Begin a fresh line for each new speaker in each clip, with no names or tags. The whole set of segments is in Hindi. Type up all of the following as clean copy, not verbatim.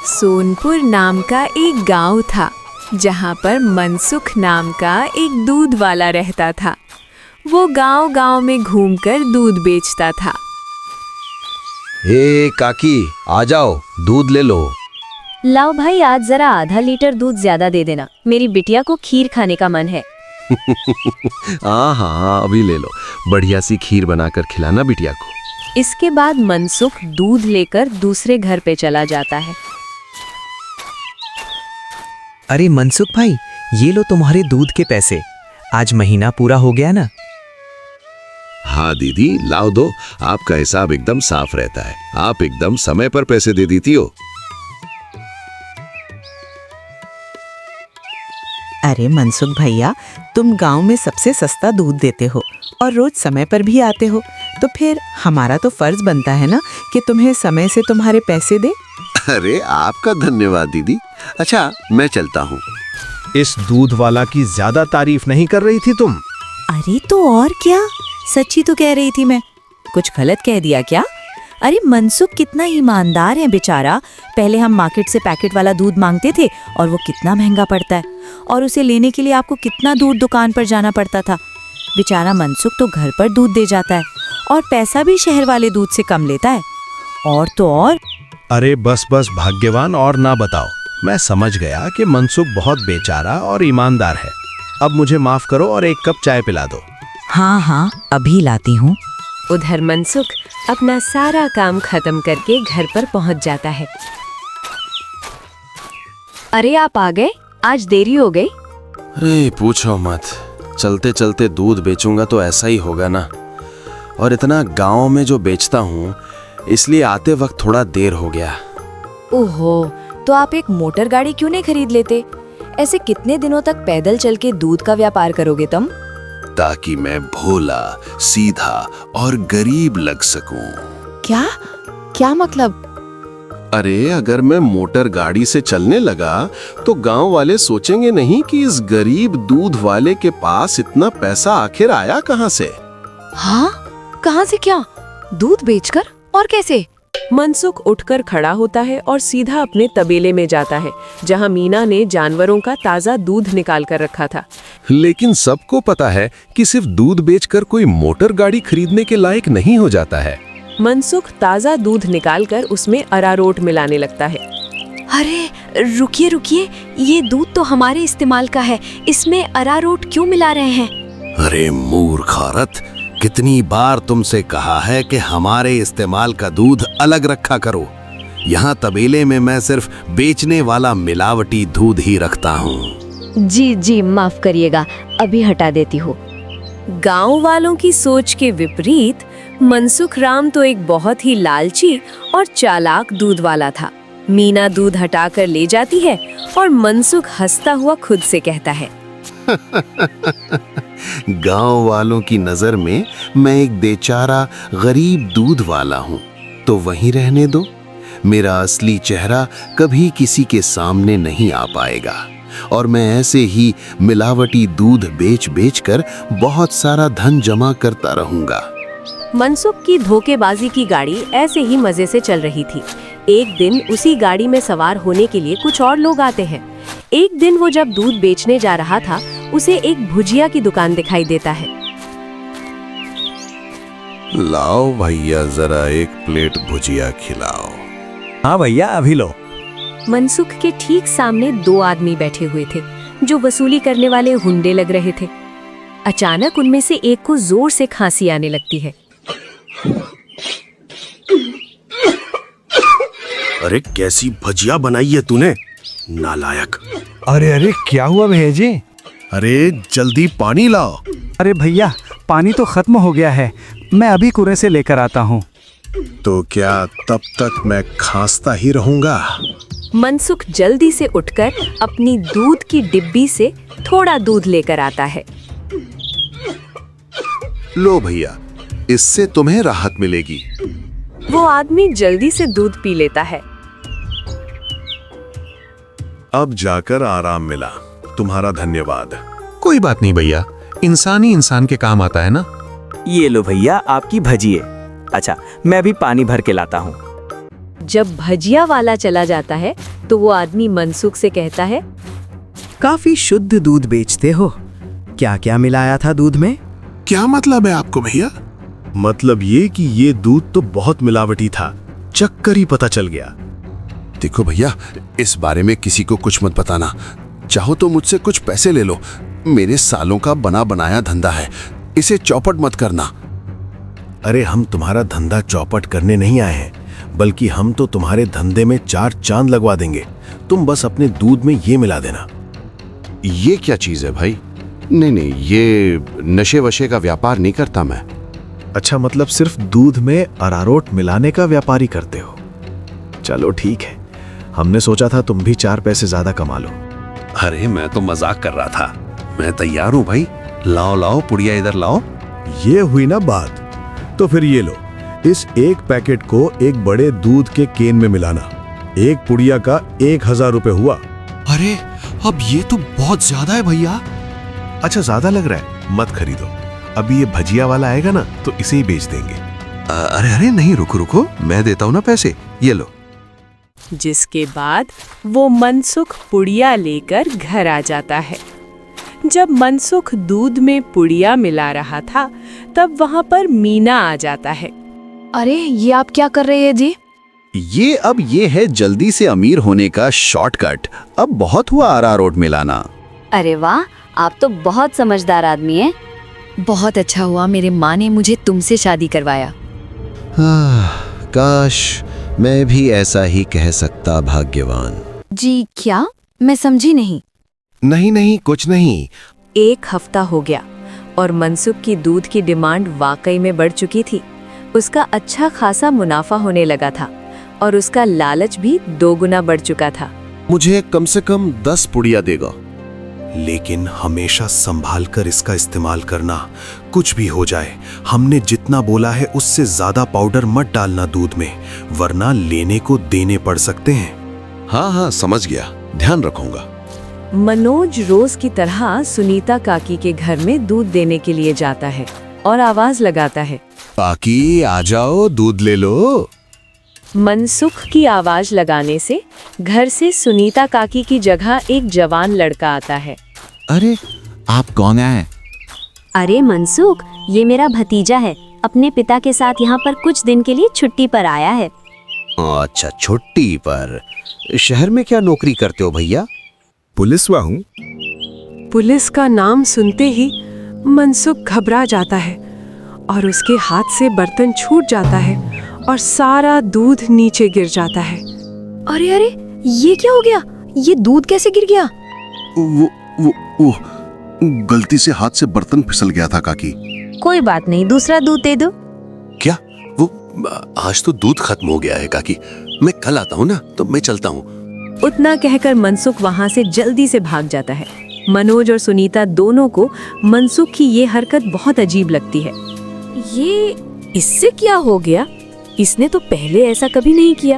सोनपुर नाम का एक गांव था जहां पर मनसुख नाम का एक दूध वाला रहता था। वो गांव-गांव में घूमकर दूध बेचता था।
हे काकी, आ जाओ, दूध ले लो।
लाओ भाई, आज जरा आधा लीटर दूध ज्यादा दे देना, मेरी बिटिया को खीर खाने का मन है।
हाँ, अभी ले लो। बढ़िया सी खीर बनाकर खिलाना बिटिया को।
इसके बाद मनसुख दूध लेकर दूसरे घर पे चला जाता है।
अरे मनसुख भाई, ये लो तुम्हारे दूध के पैसे। आज महीना पूरा हो गया ना।
हाँ दीदी, लाओ दो। आपका हिसाब एकदम साफ रहता है। आप एकदम समय पर पैसे दे देती हो।
अरे मनसुख भैया, तुम गांव में सबसे सस्ता दूध देते हो और रोज समय पर भी आते हो, तो फिर हमारा तो फर्ज बनता है ना कि तुम्हें समय से तुम्हारे पैसे दे।
अरे आपका धन्यवाद दीदी। अच्छा, मैं चलता हूँ।
इस दूध वाला की ज्यादा तारीफ नहीं कर रही थी तुम?
अरे तो और क्या, सच्ची तो कह रही थी मैं। कुछ गलत कह दिया क्या? अरे मनसुख कितना ईमानदार है बेचारा। पहले हम मार्केट से पैकेट वाला दूध मांगते थे और वो कितना महंगा पड़ता है, और उसे लेने के लिए आपको कितना दूर दुकान पर जाना पड़ता था। बेचारा मनसुख तो घर पर दूध दे जाता है और पैसा भी शहर वाले दूध से कम लेता है। और तो और।
अरे बस बस भाग्यवान और ना बताओ। मैं समझ गया कि मनसुख बहुत बेचारा और ईमानदार है। अब मुझे माफ करो और एक कप चाय पिला दो।
हाँ हाँ, अभी लाती हूँ।
उधर मनसुख अपना सारा काम खत्म करके घर पर पहुंच जाता है।
अरे आप आ गए, आज देरी हो गई।
अरे पूछो मत, चलते चलते दूध बेचूंगा तो ऐसा ही होगा ना। और इतना गांव में जो बेचता हूँ, इसलिए आते वक्त थोड़ा देर हो गया।
ओहो, तो आप एक मोटर गाड़ी क्यों नहीं खरीद लेते? ऐसे कितने दिनों तक पैदल चल के दूध का व्यापार करोगे तुम?
ताकि मैं भोला, सीधा और गरीब लग सकूं।
क्या क्या मतलब?
अरे अगर मैं मोटर गाड़ी से चलने लगा तो गांव वाले सोचेंगे नहीं कि इस गरीब दूध वाले के पास इतना पैसा आखिर आया कहां से।
हाँ, कहां से? क्या दूध बेचकर? और कैसे?
मनसुख उठकर खड़ा होता है और सीधा अपने तबेले में जाता है जहां मीना ने जानवरों का ताजा दूध निकाल कर रखा था।
लेकिन सबको पता है कि सिर्फ दूध बेचकर कोई मोटर गाड़ी खरीदने के लायक नहीं हो जाता है।
मनसुख ताजा दूध निकालकर उसमें अरारोट मिलाने लगता है।
अरे रुकिए रुकिए, ये दूध तो हमारे इस्तेमाल का है, इसमें अरारोट क्यों मिला रहे हैं?
अरे मूर्ख औरत, कितनी बार तुमसे कहा है कि हमारे इस्तेमाल का दूध अलग रखा करो। यहाँ तबेले में मैं सिर्फ बेचने वाला मिलावटी दूध ही रखता हूँ।
जी जी, माफ करिएगा, अभी हटा देती हूँ।
गांव वालों की सोच के विपरीत मनसुख राम तो एक बहुत ही लालची और चालाक दूध वाला था। मीना दूध हटाकर ले जाती है और मनसुख हंसता हुआ खुद से कहता है,
गांव वालों की नजर में मैं एक बेचारा गरीब दूध वाला हूँ, तो वहीं रहने दो। मेरा असली चेहरा कभी किसी के सामने नहीं आ पाएगा और मैं ऐसे ही मिलावटी दूध बेच बेच कर बहुत सारा धन जमा करता रहूंगा।
मनसुख की धोखेबाजी की गाड़ी ऐसे ही मजे से चल रही थी। एक दिन उसी गाड़ी में सवार होने के लिए कुछ और लोग आते हैं। एक दिन वो जब दूध बेचने जा रहा था, उसे एक भुजिया की दुकान दिखाई देता है।
लाओ भैया, जरा एक प्लेट भुजिया खिलाओ।
हाँ भैया, अभी लो।
मनसुख के ठीक सामने दो आदमी बैठे हुए थे जो वसूली करने वाले हुंडे लग रहे थे। अचानक उनमें से एक को जोर से खांसी आने लगती है।
अरे कैसी भजिया बनाई है तूने, नालायक।
अरे अरे, क्या हुआ भैया?
अरे जल्दी पानी लाओ।
अरे भैया, पानी तो खत्म हो गया है, मैं अभी कुएं से लेकर आता हूँ।
तो क्या तब तक मैं खांसता ही रहूंगा?
मनसुख जल्दी से उठकर अपनी दूध की डिब्बी से थोड़ा दूध लेकर आता है।
लो भैया, इससे तुम्हें राहत मिलेगी।
वो आदमी जल्दी से दूध पी लेता है।
अब जाकर आराम मिला, तुम्हारा धन्यवाद।
कोई बात नहीं भैया, इंसान ही इंसान के काम आता है ना।
ये लो भैया, आपकी भजिए। अच्छा, मैं भी पानी भर के लाता हूँ।
जब भजिया वाला चला जाता है तो वो आदमी मनसुख से कहता है,
काफी शुद्ध दूध बेचते हो, क्या क्या मिलाया था दूध में?
क्या मतलब है आपको भैया?
मतलब ये कि ये दूध तो बहुत मिलावटी था, चक्कर ही पता चल गया।
देखो भैया, इस बारे में किसी को कुछ मत बताना। चाहो तो मुझसे कुछ पैसे ले लो, मेरे सालों का बना बनाया धंधा है, इसे चौपट मत करना।
अरे हम तुम्हारा धंधा चौपट करने नहीं आए हैं, बल्कि हम तो तुम्हारे धंधे में 4 चांद लगवा देंगे। तुम बस अपने दूध में ये मिला देना।
ये क्या चीज है भाई? नहीं, ये नशे वशे का व्यापार नहीं करता मैं।
अच्छा, मतलब सिर्फ दूध में अरारोट मिलाने का व्यापारी करते हो? चलो ठीक है, हमने सोचा था तुम भी 4 पैसे ज्यादा कमा लो।
अरे मैं तो मजाक कर रहा था, मैं तैयार हूँ भाई। लाओ लाओ पुड़िया इधर लाओ।
ये हुई ना बात, तो फिर ये लो, इस एक पैकेट को एक बड़े दूध के केन में मिलाना। एक पुड़िया का 1000 रुपए हुआ।
अरे अब ये तो बहुत ज्यादा है भैया।
अच्छा ज्यादा लग रहा है, मत खरीदो। अभी ये भजिया वाला आएगा ना तो इसे ही बेच देंगे।
अरे नहीं, रुको, मैं देता हूँ ना पैसे, ये लो।
जिसके बाद वो मनसुख पुड़िया लेकर घर आ जाता है। जब मनसुख दूध में पुड़िया मिला रहा था तब वहां पर मीना आ जाता है।
अरे ये आप क्या कर रहे हैं जी?
ये है जल्दी से अमीर होने का शॉर्टकट। अब बहुत हुआ अरारोट मिलाना।
अरे वाह, आप तो बहुत समझदार आदमी हैं। बहुत अच्छा हुआ मेरे माँ ने मुझे तुमसे शादी करवाया।
काश मैं भी ऐसा ही कह सकता, भाग्यवान।
जी क्या? मैं समझी नहीं।
नहीं, कुछ नहीं।
1 हफ्ता हो गया और मनसुख की दूध की डिमांड वाकई में बढ़ चुकी थी। उसका अच्छा खासा मुनाफा होने लगा था और उसका लालच भी 2 गुना बढ़ चुका था।
मुझे कम से कम 10 पुड़िया देगा।
लेकिन हमेशा संभाल कर इसका इस्तेमाल करना। कुछ भी हो जाए, हमने जितना बोला है उससे ज्यादा पाउडर मत डालना दूध में, वरना लेने को देने पड़ सकते हैं।
हाँ, समझ गया, ध्यान रखूंगा।
मनोज रोज की तरह सुनीता काकी के घर में दूध देने के लिए जाता है और आवाज लगाता है,
काकी आ जाओ, दूध ले लो।
मनसुख की आवाज लगाने से घर से सुनीता काकी की जगह एक जवान लड़का आता है।
अरे आप कौन हैं?
अरे मनसुख, ये मेरा भतीजा है, अपने पिता के साथ यहाँ पर कुछ दिन के लिए छुट्टी पर आया है।
अच्छा, छुट्टी पर। शहर में क्या नौकरी करते हो भैया?
पुलिसवा हूँ।
पुलिस का नाम सुनते ही मनसुख घबरा जाता है और उसके हाथ से बर्तन छूट जाता है और सारा दूध नीचे गिर जाता है।
अरे ये क्या हो गया? ये दूध कैसे गिर गया?
वो गलती से हाथ से बर्तन फिसल गया था काकी।
कोई बात नहीं, दूसरा दूध दे दो।
क्या? वो आज तो दूध खत्म हो गया है काकी, मैं कल आता हूँ ना, तो मैं चलता हूँ।
उतना कहकर मनसुख वहां से जल्दी से भाग जाता है। मनोज और सुनीता दोनों को मनसुख की ये हरकत बहुत अजीब लगती है। ये इससे क्या हो गया? इसने तो पहले ऐसा कभी नहीं किया।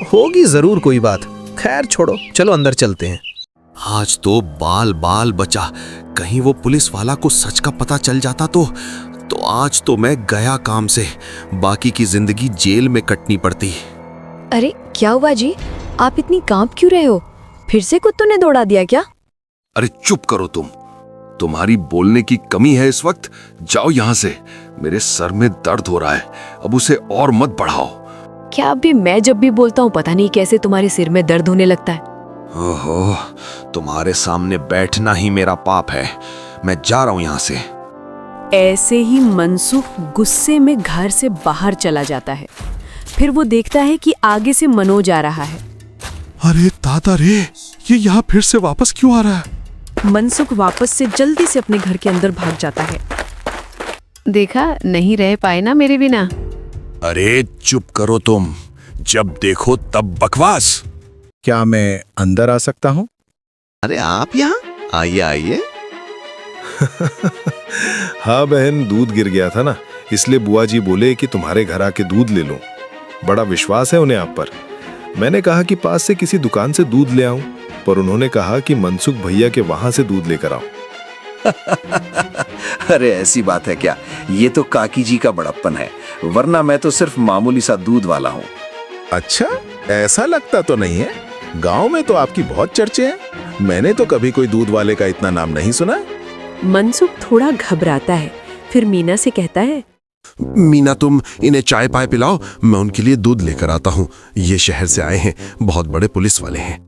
होगी जरूर कोई बात। खैर छोड़ो, चलो अंदर चलते हैं।
आज तो बाल बचा। कहीं वो पुलिस वाला को सच का पता चल जाता तो आज तो मैं गया काम से। बाकी की जिंदगी जेल में कटनी पड़ती।
अरे क्या हुआ जी? आप इतनी कांप क्यों रहे हो? फिर से कुत्तों ने दौड़ा दिया क्या?
अरे चुप करो तुम, तुम्हारी बोलने की कमी है इस वक्त। जाओ यहाँ से, मेरे सर में दर्द हो रहा है, अब उसे और मत बढ़ाओ।
क्या अभी मैं जब भी बोलता हूँ पता नहीं कैसे तुम्हारे सिर में दर्द होने लगता है।
ओहो, तुम्हारे सामने बैठना ही मेरा पाप है। मैं जा रहा हूँ यहाँ से।
ऐसे ही मनसुख गुस्से में घर से बाहर चला जाता है। फिर वो देखता है कि आगे से मनोज आ रहा है।
अरे दादा रे, ये यहाँ फिर से वापस क्यों आ रहा है?
मनसुख वापस से जल्दी से अपने घर के अंदर भाग जाता है।
देखा, नहीं रह पाए ना मेरे बिना।
अरे चुप करो तुम, जब देखो तब बकवास।
क्या मैं अंदर आ सकता हूँ?
अरे आप यहाँ आइए।
हाँ बहन, दूध गिर गया था ना, इसलिए बुआ जी बोले कि तुम्हारे घर आके दूध ले लूं। बड़ा विश्वास है उन्हें आप पर। मैंने कहा कि पास से किसी दुकान से दूध ले आऊं, पर उन्होंने कहा कि मनसुख भैया के वहां से दूध लेकर आओ।
अरे ऐसी बात है क्या? ये तो काकी जी का बड़प्पन है। वरना मैं तो सिर्फ मामूली सा दूध वाला हूँ।
अच्छा, ऐसा लगता तो नहीं है। गांव में तो आपकी बहुत चर्चे हैं। मैंने तो कभी कोई दूध वाले का इतना नाम नहीं सुना।
मनसुख थोड़ा घबराता है, फिर मीना से कहता है,
मीना तुम इन्हें चाय पाए पिलाओ, मैं उनके लिए दूध लेकर आता हूँ। ये शहर से आए हैं, बहुत बड़े पुलिस वाले हैं।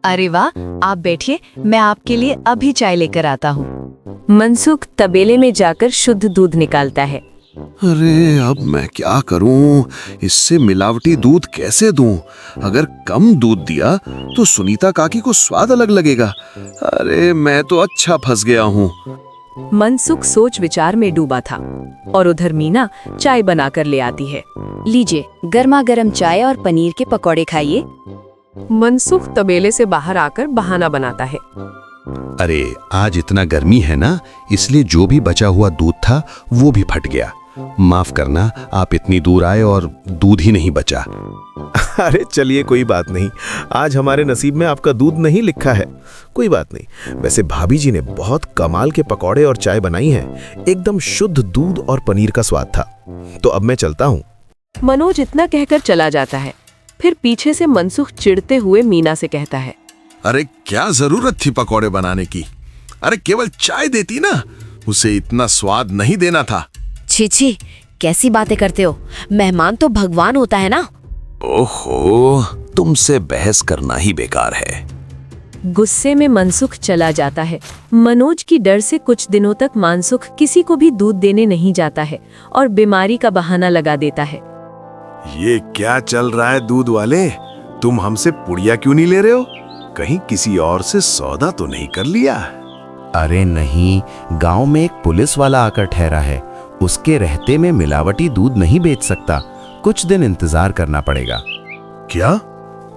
अरे वाह, आप बैठिए, मैं आपके लिए अभी चाय लेकर आता हूँ।
मनसुख तबेले में जाकर शुद्ध दूध निकालता है।
अरे अब मैं क्या करूं? इससे मिलावटी दूध कैसे दूं? अगर कम दूध दिया तो सुनीता काकी को स्वाद अलग लगेगा। अरे मैं तो अच्छा फंस गया हूं।
मनसुख सोच विचार में डूबा था और उधर मीना चाय बनाकर ले आती है।
लीजिए, गर्मा गर्म चाय और पनीर के पकौड़े खाइए।
मनसुख तबेले से बाहर आकर बहाना बनाता है।
अरे आज इतना गर्मी है ना, इसलिए जो भी बचा हुआ दूध था वो भी फट गया। माफ करना, आप इतनी दूर आए और दूध ही नहीं बचा।
अरे चलिए, कोई बात नहीं। आज हमारे नसीब में आपका दूध नहीं लिखा है। कोई बात नहीं। वैसे भाभी जी ने बहुत कमाल के पकौड़े और चाय बनाई है। एकदम शुद्ध दूध और पनीर का स्वाद था। तो अब मैं चलता हूँ।
मनोज इतना कहकर चला जाता है। फिर पीछे से मनसुख चिढ़ते हुए मीना से कहता है,
अरे क्या जरूरत थी पकौड़े बनाने की? अरे केवल चाय देती ना, उसे इतना स्वाद नहीं देना था।
छी छी, कैसी बातें करते हो? मेहमान तो भगवान होता है ना।
ओहो, तुमसे बहस करना ही बेकार है।
गुस्से में मनसुख चला जाता है। मनोज की डर से कुछ दिनों तक मनसुख किसी को भी दूध देने नहीं जाता है और बीमारी का बहाना लगा देता है।
ये क्या चल रहा है दूध वाले? तुम हमसे पुड़िया क्यों नहीं ले रहे हो? कहीं किसी और से सौदा तो नहीं कर लिया?
अरे नहीं, गांव में एक पुलिस वाला आकर ठहरा है। उसके रहते में मिलावटी दूध नहीं बेच सकता। कुछ दिन इंतजार करना पड़ेगा।
क्या?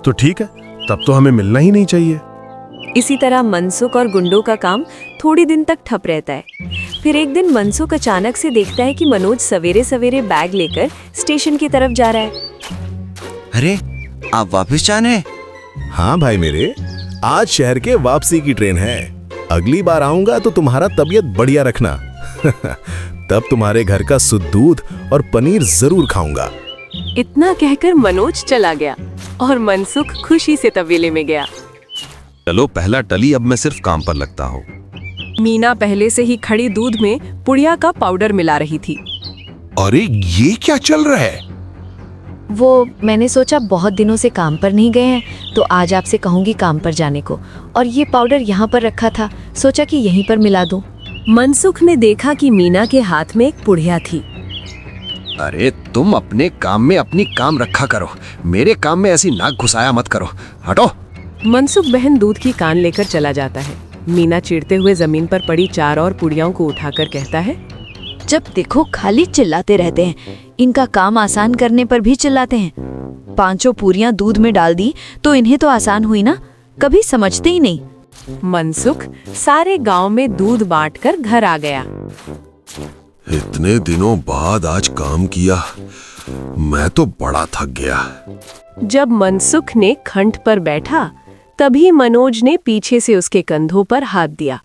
तो ठीक है, तब तो हमें मिलना ही नहीं चाहिए।
इसी तरह मनसुख और गुंडों का काम थोड़ी दिन तक ठप रहता है। फिर एक दिन मनसुख अचानक से देखता है कि मनोज सवेरे सवेरे बैग लेकर स्टेशन की तरफ जा रहा है।
अरे आप वापस जाने?
हाँ भाई मेरे, आज शहर के वापसी की ट्रेन है। अगली बार आऊंगा तो तुम्हारा तबीयत बढ़िया रखना। तब तुम्हारे घर का शुद्ध दूध और पनीर जरूर खाऊंगा।
इतना कहकर मनोज चला गया और मनसुख खुशी से तबेले में गया।
चलो पहला टली, अब मैं सिर्फ काम पर लगता हूँ।
मीना पहले से ही खड़ी दूध में पुड़िया का पाउडर मिला रही थी।
अरे ये क्या चल रहा है?
वो मैंने सोचा बहुत दिनों से काम पर नहीं गए हैं, तो आज आपसे कहूंगी काम पर जाने को। और ये पाउडर यहाँ पर रखा था, सोचा कि यहीं पर मिला दूं।
मनसुख ने देखा कि मीना के हाथ में एक पुड़िया थी।
अरे तुम अपने काम में अपनी काम रखा करो, मेरे काम में ऐसी नाक घुसाया मत करो, हटो।
मनसुख बहन दूध की कान लेकर चला जाता है। मीना चिढ़ते हुए जमीन पर पड़ी 4 और पुड़ियाओं को उठाकर कहता है,
जब देखो खाली चिल्लाते रहते हैं। इनका काम आसान करने पर भी चिल्लाते हैं। 5 पूरियां दूध में डाल दी तो इन्हें तो आसान हुई ना, कभी समझते ही नहीं।
मनसुख सारे गांव में दूध बांटकर घर आ गया।
इतने दिनों बाद आज काम किया, मैं तो बड़ा थक गया।
जब मनसुख ने खंड पर बैठा, तभी मनोज ने पीछे से उसके कंधों पर हाथ दिया।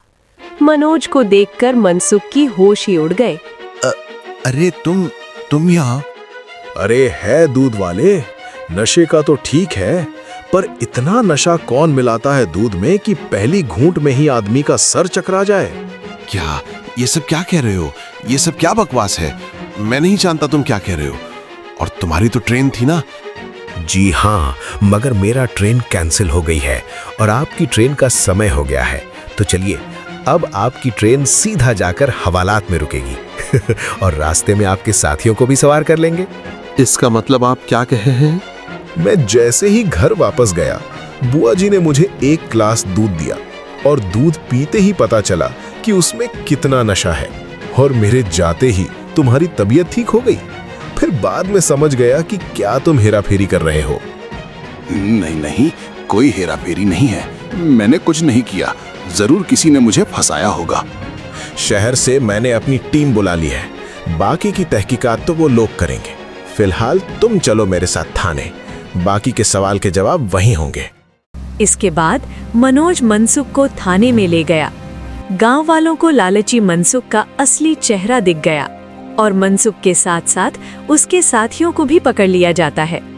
मनोज को देखकर मनसुख की होश ही उड़ गए।
अरे तुम यहाँ?
अरे है दूध वाले, नशे का तो ठीक है, पर इतना नशा कौन मिलाता है दूध में कि पहली घूंट में ही आदमी का सर चकरा जाए।
क्या ये सब क्या कह रहे हो? ये सब क्या बकवास है? मैं नहीं जानता तुम क्या कह रहे हो। और तुम्हारी तो ट्रेन थी ना?
जी हाँ, मगर मेरा ट्रेन कैंसिल हो गई है और आपकी ट्रेन का समय हो गया है। तो चलिए, अब आपकी ट्रेन सीधा जाकर हवालात में रुकेगी और रास्ते में आपके साथियों को भी सवार कर लेंगे।
इसका मतलब आप क्या कहे हैं?
मैं जैसे ही घर वापस गया, बुआ जी ने मुझे 1 ग्लास दूध दिया और दूध पीते ही पता चला कि उसमें कितना नशा है, और मेरे जाते ही तुम्हारी तबीयत ठीक हो गई। फिर बाद में समझ गया कि क्या तुम हेराफेरी कर रहे हो।
नहीं, कोई हेराफेरी नहीं है। मैंने कुछ नहीं किया, जरूर किसी ने मुझे फंसाया होगा।
शहर से मैंने अपनी टीम बुला ली है, बाकी की तहकीकात तो वो लोग करेंगे। फिलहाल तुम चलो मेरे साथ थाने, बाकी के सवाल के जवाब वहीं होंगे।
इसके बाद मनोज मनसुख को थाने में ले गया। गांव वालों को लालची मनसुख का असली चेहरा दिख गया और मनसुख के साथ साथ उसके साथियों को भी पकड़ लिया जाता है।